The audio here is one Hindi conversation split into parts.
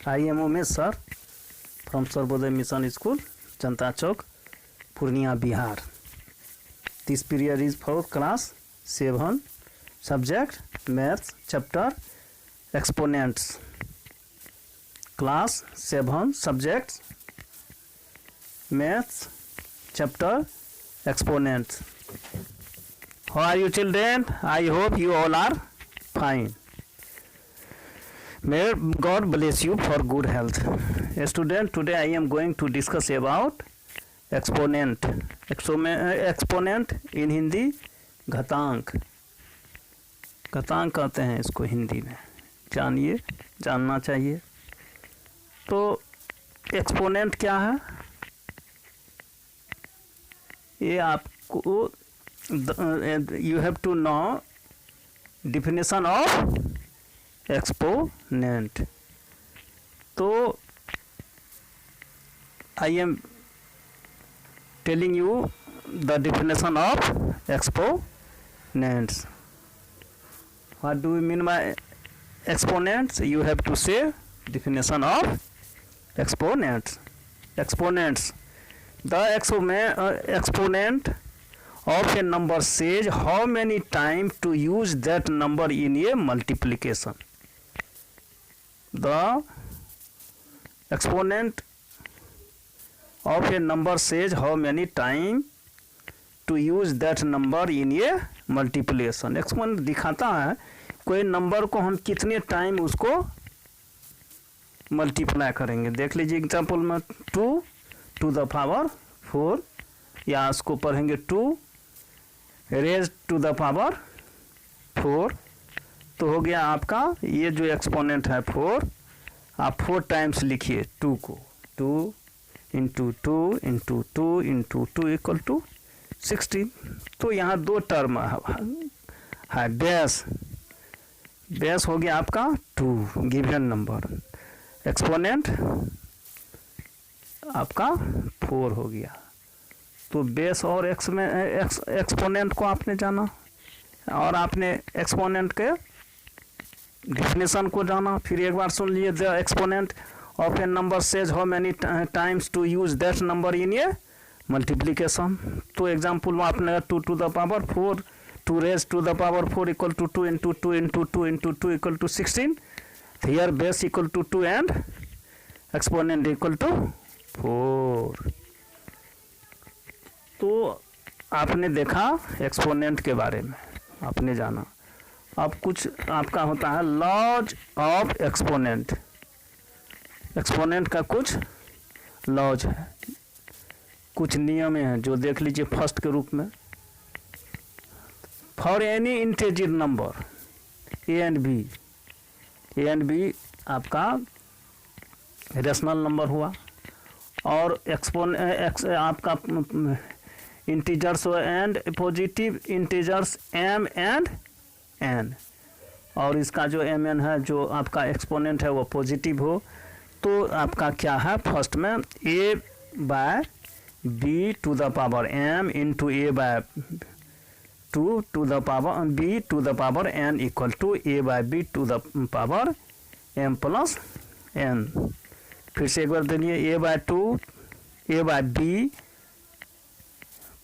I am Umesh sir from Sarvodaya Mission School, Janata Chowk, Purnia, Bihar. This period is for class 7, subject Maths, chapter Exponents. Class 7, subject Maths, chapter Exponents. How are you children? I hope you all are fine. May God bless you for good health. Student, today I am going to discuss about exponent. Exponent in Hindi घातांक. घातांक कहते हैं इसको हिंदी में. जानिए, जानना चाहिए. तो एक्सपोनेंट क्या है? ये आपको you have to know definition of exponent. तो I am telling you the definition of exponents. What do we mean by exponents? You have to say definition of exponents. Exponents. The exponent of a number says how many times to use that number in a multiplication. The exponent of a number says how many times to use that number in a multiplication. Exponent दिखाता है कोई नंबर को हम कितने टाइम उसको मल्टीप्लाई करेंगे. देख लीजिए एग्जाम्पल में 2 to the power 4, या उसको पढ़ेंगे 2 raised to the power 4. तो हो गया आपका ये जो एक्सपोनेंट है 4. आप 4 टाइम्स लिखिए 2 को. 2 into 2 into 2 into 2 equal to 16. तो यहाँ दो टर्म है. बेस हो गया आपका 2 गिवन नंबर. एक्सपोनेंट आपका 4 हो गया. तो बेस और एक्सपोनेंट को आपने जाना और आपने एक्सपोनेंट के डिफिनेशन को जाना. फिर एक बार सुन लिए. The exponent of a number says how many times to use that number in a multiplication. तो एग्जाम्पल में आपने 2 to the power 4, 2 raised to the power 4 equal to 2 into 2 into 2 into 2 equal to 16. Here base equal to 2 and exponent equal to 4. तो आपने देखा एक्सपोनेंट के बारे में, आपने जाना. अब कुछ आपका होता है लॉज ऑफ एक्सपोनेंट. एक्सपोनेंट का कुछ लॉज है, कुछ नियम हैं जो देख लीजिए फर्स्ट के रूप में. For any integer number a and b आपका रेशनल नंबर हुआ. और आपका integers and positive integers m and n. और इसका जो mn है जो आपका एक्सपोनेंट है वो पॉजिटिव हो. तो आपका क्या है फर्स्ट में a by b to the power m into a by 2 to the power b to the power n equal to a by b to the power m plus n. फिर से एक बार देखिए a by 2 a by b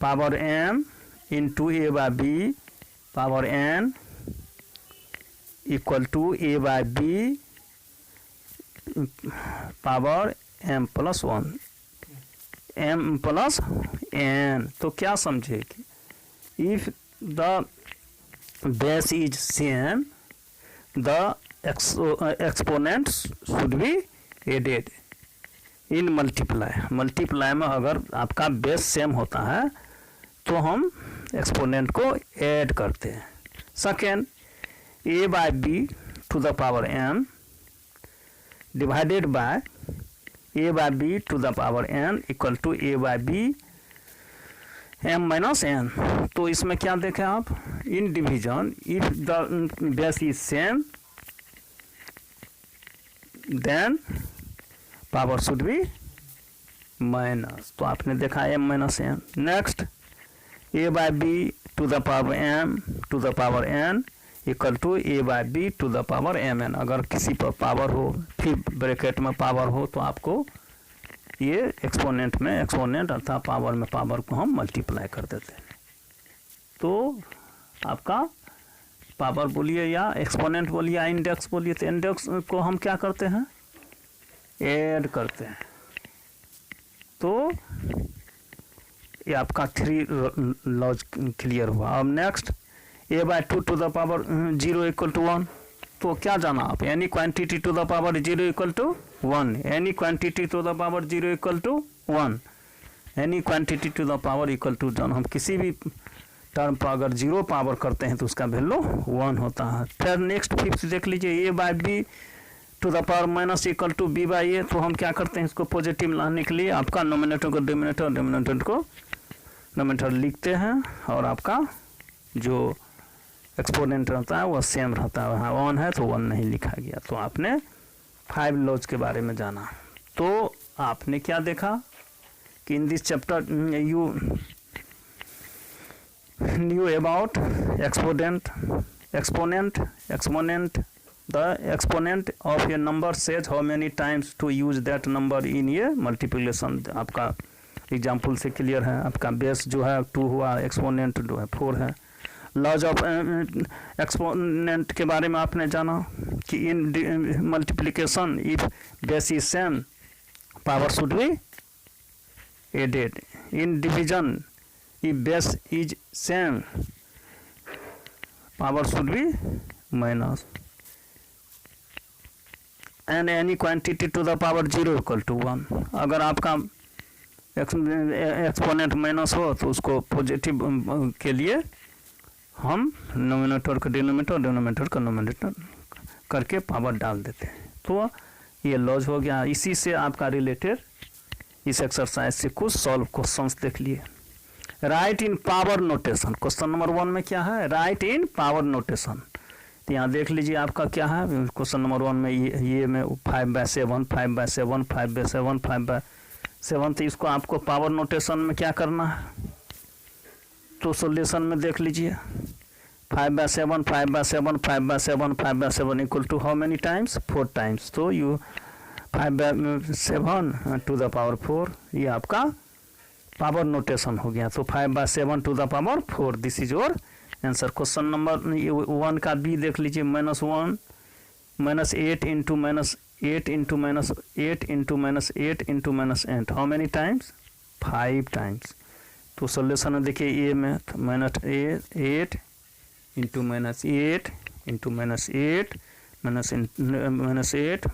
power m into a by b power n equal to a by b power m plus 1 m plus n. तो क्या समझे कि if the base is same the exponent should be added in multiply में अगर आपका बेस सेम होता है तो हम एक्सपोनेंट को ऐड करते हैं. Second a by b to the power m divided by a by b to the power n equal to a by b m minus n. तो इसमें क्या देखें आप in division if the base is same then power should be minus. तो आपने देखा m minus n. Next a by b to the power m to the power n equal to a by B to the power m n. अगर किसी पर पावर हो फिर ब्रैकेट में पावर हो तो आपको ये एक्सपोनेंट में एक्सपोनेंट अर्थात पावर में पावर को हम मल्टीप्लाई कर देते हैं। तो आपका पावर बोलिए या एक्सपोनेंट बोलिए या इंडेक्स बोलिए, तो इंडेक्स को हम क्या करते हैं, ऐड करते हैं। तो ये आपका 3 लॉज क्लियर हुआ। अब next a by 2 to the power 0 equal to 1। तो क्या जाना आप, any quantity to the power 0 equal to 1, any quantity to the power 0 equal to 1, any quantity to the power equal to 1। हम किसी भी टर्म पर अगर 0 पावर करते हैं तो उसका वैल्यू 1 होता है। फिर नेक्स्ट फिफ्थ देख लीजिए, A by B to the power minus equal to B by A. तो हम क्या करते हैं, इसको पॉजिटिव लाने के लिए आपका नोमिनेटर को डिनोमिनेटर, डिनोमिनेटर को नोमिनेटर लिखते हैं और आपका जो एक्सपोनेंट रहता है वह सेम रहता है। वहाँ 1 है तो 1 नहीं लिखा गया। तो आपने 5 लॉज के बारे में जाना। तो आपने क्या देखा कि in this chapter you knew about exponent, the exponent of a number says how many times to use that number in a multiplication। आपका एग्जाम्पल से क्लियर है। आपका बेस जो है 2 हुआ, एक्सपोनेंट जो है 4 है। लॉज ऑफ एक्सपोनेंट के बारे में आपने जाना कि in multiplication if base is same power should be added, in division if base is same power should be minus, and any quantity to the power 0 equal to 1। अगर आपका एक्सपोनेंट माइनस हो तो उसको पॉजिटिव के लिए हम नोमिनेटर को डिनोमिनेटर, डिनोमिनेटर को नोमिनेटर करके पावर डाल देते हैं। तो ये लॉज हो गया। इसी से आपका रिलेटेड इस एक्सरसाइज से कुछ सॉल्व क्वेश्चंस देख लिए। राइट इन पावर नोटेशन, क्वेश्चन नंबर 1 में क्या है, राइट इन पावर नोटेशन। तो यहाँ देख लीजिए आपका क्या है क्वेश्चन नंबर 1 में, ये में 5/7, 5/7, 5/7, 5/7। तो इसको आपको पावर नोटेशन में क्या करना है, तो सॉल्यूशन में देख लीजिए 5/7, 5/7, 5/7, 5/7 equal to how many times, 4 times. तो यू 5/7 टू द पावर 4, ये आपका पावर नोटेशन हो गया। तो 5/7 to the power 4, this is your answer. Question number 1 का बी देख लीजिए, -1 -8 into -8 into -8 into -8 into -8, how many times, 5 times. तो सोल्यूशन में देखिए ए में -8 into -8 into -8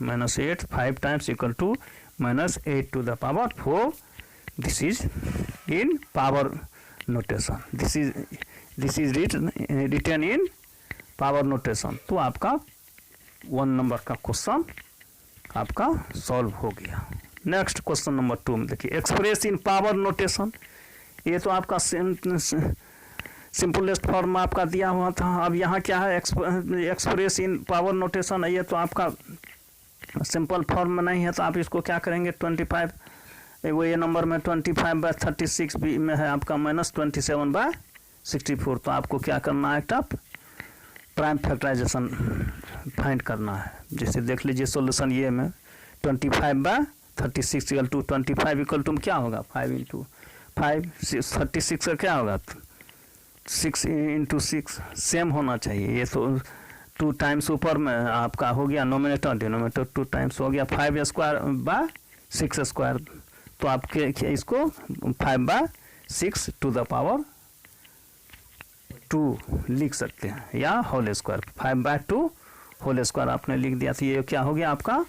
-8 5 times equal to -8 to the power 4। This is in power notation. This is written in power notation। तो आपका 1 नंबर का क्वेश्चन आपका सॉल्व हो गया। नेक्स्ट क्वेश्चन नंबर 2 में देखिए, एक्सप्रेस इन पावर नोटेशन। ये तो आपका सिंपलेस्ट फॉर्म आपका दिया हुआ था। अब यहाँ क्या है, एक्सप्रेस इन पावर नोटेशन। ये तो आपका सिंपल फॉर्म में नहीं है, तो आप इसको क्या करेंगे, 25 वो ये नंबर में 25/36 भी में है आपका -27/64। तो आपको क्या करना है, एक प्राइम फैक्टराइजेशन फाइंड करना है। जैसे देख लीजिए सॉल्यूशन ये में 25/36 इक्वल टू 25 इक्वल टू क्या होगा, 5 इंटू 5, 36 का क्या होगा, 6 इंटू 6 सेम होना चाहिए। ये तो 2 टाइम्स ऊपर में आपका हो गया नोमिनेटर, डिनोमिनेटर 2 टाइम्स हो गया 5²/6²। तो आपके इसको 5/6 टू द पावर 2 लिख सकते हैं, या होल स्क्वायर 5/2 होल स्क्वायर आपने लिख दिया। तो ये क्या हो गया आपका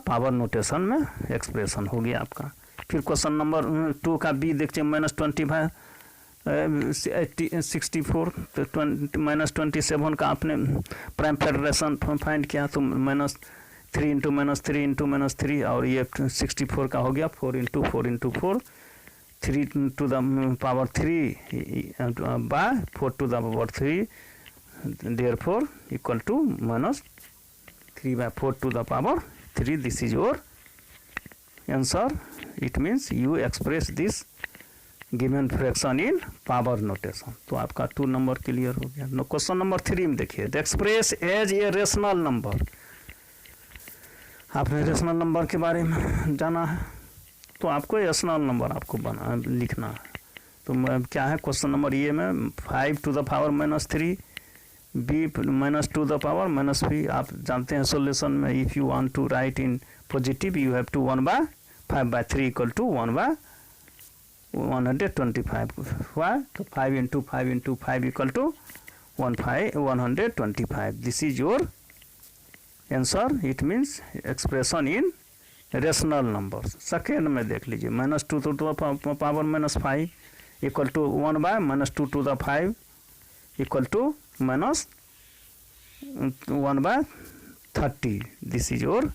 पावर नोटेशन में एक्सप्रेशन हो गया आपका। फिर क्वेश्चन नंबर 2 का बी देखिए, -25/64। तो -27 का आपने प्राइम फैक्टराइजेशन फाइंड किया, तो -3 इंटू -3 इंटू -3, और ये 64 का हो गया 4 into 4 into 4, 3 to the power 3 by 4 to the power 3, therefore equal to -3/4 to the power 3। This is your answer. It means you express this given fraction in power notation. तो आपका 2 नंबर क्लियर हो गया। क्वेश्चन नंबर 3 में देखिए, express as a rational number. आपने रेशनल नंबर के बारे में जाना है, तो आपको रेशनल नंबर आपको लिखना है। तो क्या है क्वेश्चन नंबर ए में 5 to the power -3 b -2 the power -3। आप जानते हैं सोल्यूशन में, if you want to write in positive you have to 1/5/3 equal to 1/125 हुआ। तो 5 × 5 × 5 equal to 125। This is your answer. It means expression in rational number. Second में देख लीजिए, -2 to the power -5 equal to 1/-2 to the 5 equal to -1/30। This is your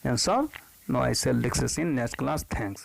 answer. Now I shall discuss in next class. Thanks.